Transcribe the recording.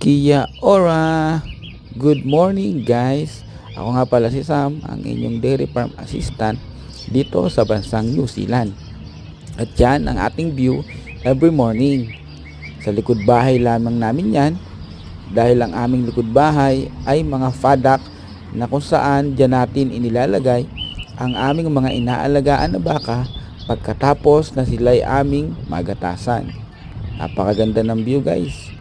Kia ora! Good morning guys! Ako nga pala si Sam, ang inyong dairy farm assistant dito sa bansang New Zealand. At yan ang ating view every morning. Sa likod bahay lamang namin yan, dahil ang aming likod bahay ay mga paddock na kung saan dyan natin inilalagay ang aming mga inaalagaan na baka pagkatapos na sila'y aming magatasan. Napakaganda ng view guys.